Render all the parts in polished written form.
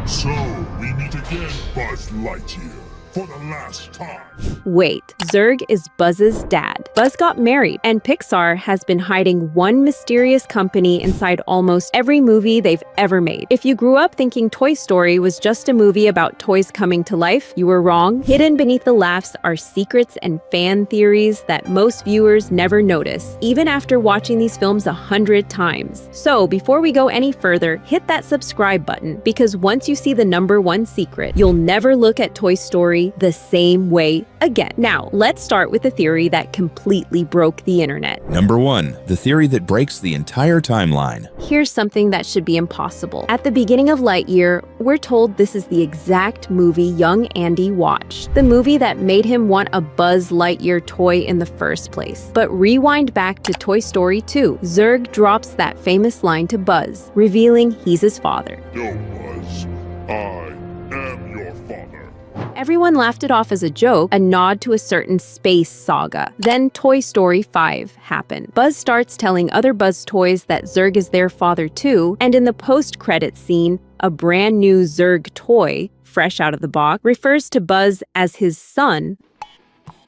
So, we meet again, Buzz Lightyear, for the last time. Wait, Zurg is Buzz's dad. Buzz got married, and Pixar has been hiding one mysterious company inside almost every movie they've ever made. If you grew up thinking Toy Story was just a movie about toys coming to life, you were wrong. Hidden beneath the laughs are secrets and fan theories that most viewers never notice, even after watching these films 100 times. So, before we go any further, hit that subscribe button, because once you see the #1 secret, you'll never look at Toy Story the same way again. Now, let's start with the theory that completely broke the internet. Number 1, the theory that breaks the entire timeline. Here's something that should be impossible. At the beginning of Lightyear, we're told this is the exact movie young Andy watched. The movie that made him want a Buzz Lightyear toy in the first place. But rewind back to Toy Story 2. Zurg drops that famous line to Buzz, revealing he's his father. Yo, Buzz, I am your father. Everyone laughed it off as a joke, a nod to a certain space saga. Then Toy Story 5 happened. Buzz starts telling other Buzz toys that Zurg is their father too, and in the post-credits scene, a brand new Zurg toy, fresh out of the box, refers to Buzz as his son.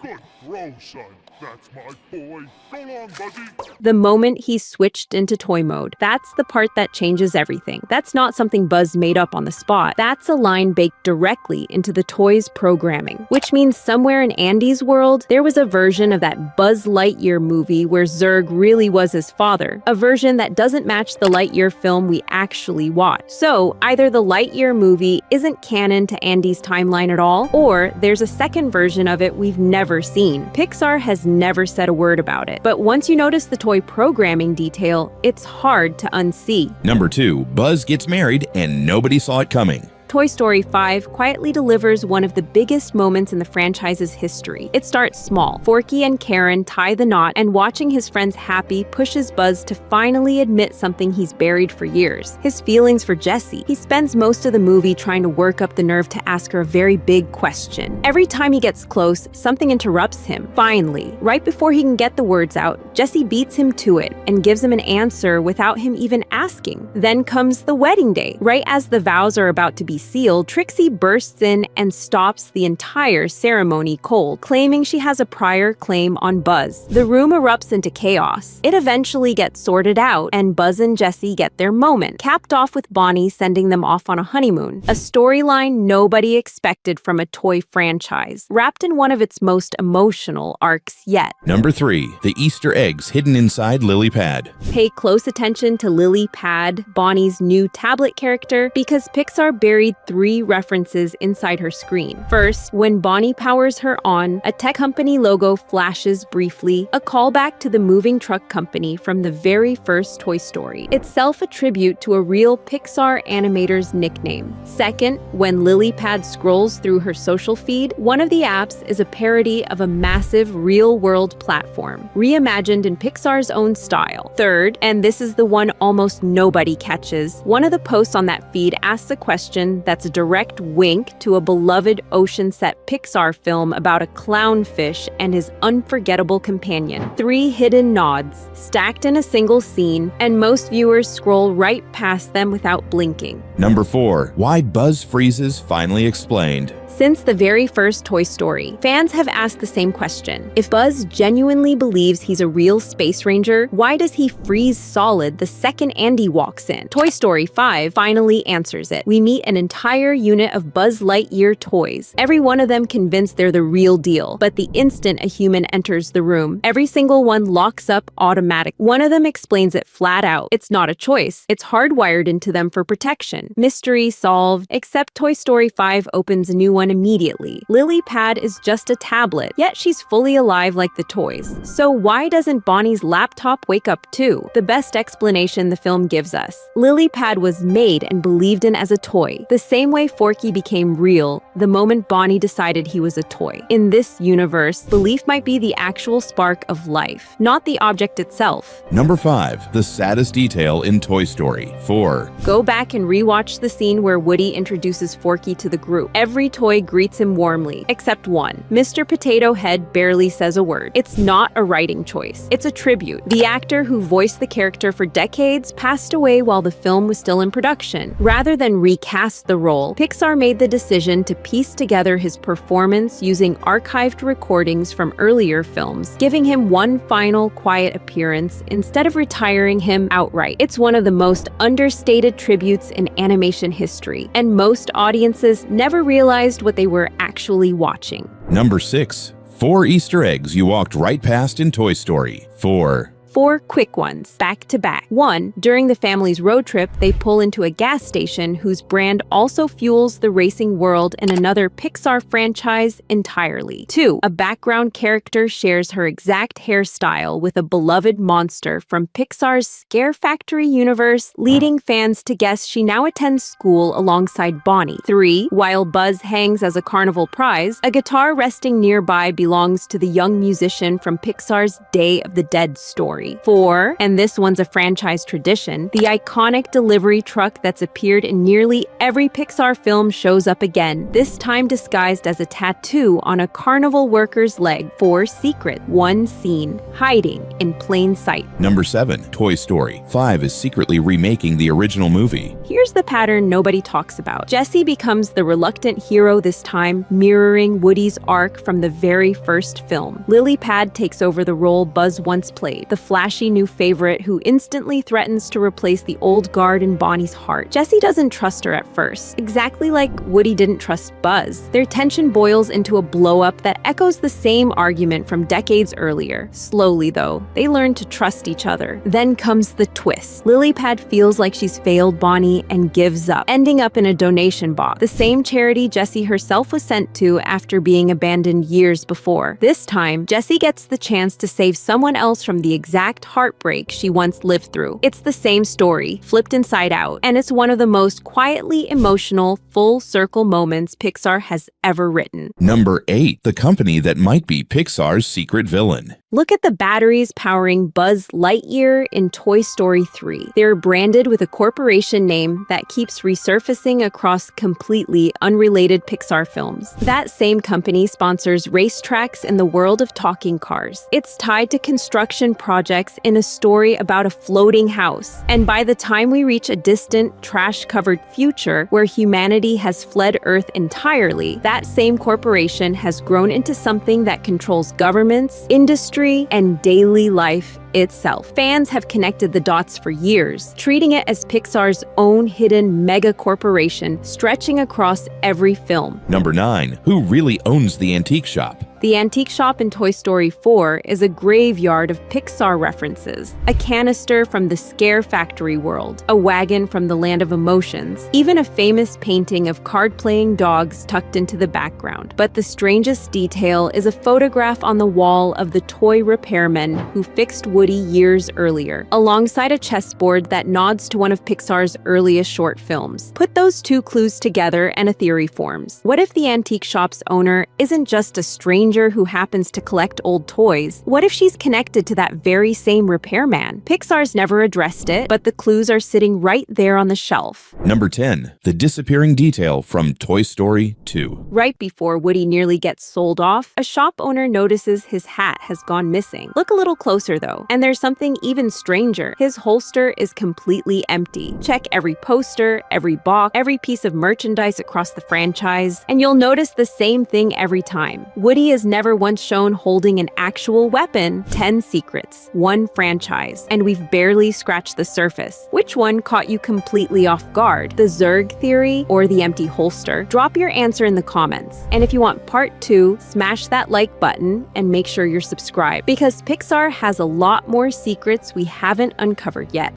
Good bro, son. That's my boy. Go long, Buzzy. The moment he switched into toy mode. That's the part that changes everything. That's not something Buzz made up on the spot. That's a line baked directly into the toy's programming, which means somewhere in Andy's world, there was a version of that Buzz Lightyear movie where Zurg really was his father, a version that doesn't match the Lightyear film we actually watched. So, either the Lightyear movie isn't canon to Andy's timeline at all, or there's a second version of it we've never seen. Pixar has never said a word about it, but once you notice the toy programming detail, it's hard to unsee. Number 2, Buzz gets married and nobody saw it coming. Toy Story 5 quietly delivers one of the biggest moments in the franchise's history. It starts small. Forky and Karen tie the knot, and watching his friends happy pushes Buzz to finally admit something he's buried for years: his feelings for Jessie. He spends most of the movie trying to work up the nerve to ask her a very big question. Every time he gets close, something interrupts him. Finally, right before he can get the words out, Jessie beats him to it and gives him an answer without him even asking. Then comes the wedding day. Right as the vows are about to be sealed, Trixie bursts in and stops the entire ceremony cold, claiming she has a prior claim on Buzz. The room erupts into chaos. It eventually gets sorted out, and Buzz and Jessie get their moment, capped off with Bonnie sending them off on a honeymoon. A storyline nobody expected from a toy franchise, wrapped in one of its most emotional arcs yet. Number 3, the Easter eggs hidden inside Lily Pad. Pay close attention to Lily Pad, Bonnie's new tablet character, because Pixar buried 3 references inside her screen. First, when Bonnie powers her on, a tech company logo flashes briefly, a callback to the moving truck company from the very first Toy Story, itself a tribute to a real Pixar animator's nickname. Second, when Lily Pad scrolls through her social feed, one of the apps is a parody of a massive real-world platform, reimagined in Pixar's own style. Third, and this is the one almost nobody catches, one of the posts on that feed asks a question that's a direct wink to a beloved ocean-set Pixar film about a clownfish and his unforgettable companion. 3 hidden nods, stacked in a single scene, and most viewers scroll right past them without blinking. Number 4, why Buzz freezes finally explained. Since the very first Toy Story, fans have asked the same question. If Buzz genuinely believes he's a real space ranger, why does he freeze solid the second Andy walks in? Toy Story 5 finally answers it. We meet an entire unit of Buzz Lightyear toys, every one of them convinced they're the real deal. But the instant a human enters the room, every single one locks up automatic. One of them explains it flat out. It's not a choice. It's hardwired into them for protection. Mystery solved, except Toy Story 5 opens a new one immediately. Lily Pad is just a tablet, yet she's fully alive like the toys. So why doesn't Bonnie's laptop wake up too? The best explanation the film gives us. Lily Pad was made and believed in as a toy, the same way Forky became real the moment Bonnie decided he was a toy. In this universe, belief might be the actual spark of life, not the object itself. Number 5, the saddest detail in Toy Story 4. Go back and rewatch the scene where Woody introduces Forky to the group. Every toy toy greets him warmly, except one. Mr. Potato Head barely says a word. It's not a writing choice. It's a tribute. The actor who voiced the character for decades passed away while the film was still in production. Rather than recast the role, Pixar made the decision to piece together his performance using archived recordings from earlier films, giving him one final quiet appearance instead of retiring him outright. It's one of the most understated tributes in animation history, and most audiences never realized what they were actually watching. Number 6. 4 Easter eggs you walked right past in Toy Story 4. 4 quick ones, back to back. 1. During the family's road trip, they pull into a gas station whose brand also fuels the racing world in another Pixar franchise entirely. 2. A background character shares her exact hairstyle with a beloved monster from Pixar's Scare Factory universe, leading fans to guess she now attends school alongside Bonnie. 3. While Buzz hangs as a carnival prize, a guitar resting nearby belongs to the young musician from Pixar's Day of the Dead story. 4, and this one's a franchise tradition, the iconic delivery truck that's appeared in nearly every Pixar film shows up again, this time disguised as a tattoo on a carnival worker's leg. 4 secret, 1 scene, hiding in plain sight. Number 7. Toy Story 5 is secretly remaking the original movie. Here's the pattern nobody talks about. Jessie becomes the reluctant hero this time, mirroring Woody's arc from the very first film. Lily Pad takes over the role Buzz once played, the flashy new favorite who instantly threatens to replace the old guard in Bonnie's heart. Jessie doesn't trust her at first, exactly like Woody didn't trust Buzz. Their tension boils into a blow-up that echoes the same argument from decades earlier. Slowly, though, they learn to trust each other. Then comes the twist. Lily Pad feels like she's failed Bonnie and gives up, ending up in a donation box, the same charity Jessie herself was sent to after being abandoned years before. This time, Jessie gets the chance to save someone else from the exact heartbreak she once lived through. It's the same story, flipped inside out, and it's one of the most quietly emotional, full-circle moments Pixar has ever written. Number 8. The company that might be Pixar's secret villain. Look at the batteries powering Buzz Lightyear in Toy Story 3. They're branded with a corporation name that keeps resurfacing across completely unrelated Pixar films. That same company sponsors racetracks in the world of talking cars. It's tied to construction projects in a story about a floating house. And by the time we reach a distant, trash-covered future where humanity has fled Earth entirely, that same corporation has grown into something that controls governments, industry, and daily life itself. Fans have connected the dots for years, treating it as Pixar's own hidden mega corporation stretching across every film. Number 9. Who really owns the antique shop? The antique shop in Toy Story 4 is a graveyard of Pixar references. A canister from the Scare Factory world, a wagon from the Land of Emotions, even a famous painting of card-playing dogs tucked into the background. But the strangest detail is a photograph on the wall of the toy repairman who fixed Woody years earlier, alongside a chessboard that nods to one of Pixar's earliest short films. Put those two clues together and a theory forms. What if the antique shop's owner isn't just a stranger who happens to collect old toys? What if she's connected to that very same repairman? Pixar's never addressed it, but the clues are sitting right there on the shelf. Number 10. The disappearing detail from Toy Story 2. Right before Woody nearly gets sold off, a shop owner notices his hat has gone missing. Look a little closer though, and there's something even stranger. His holster is completely empty. Check every poster, every box, every piece of merchandise across the franchise, and you'll notice the same thing every time. Woody is never once shown holding an actual weapon. 10 secrets, 1 franchise, and we've barely scratched the surface. Which one caught you completely off guard? The Zurg theory or the empty holster? Drop your answer in the comments. And if you want part 2, smash that like button and make sure you're subscribed, because Pixar has a lot more secrets we haven't uncovered yet.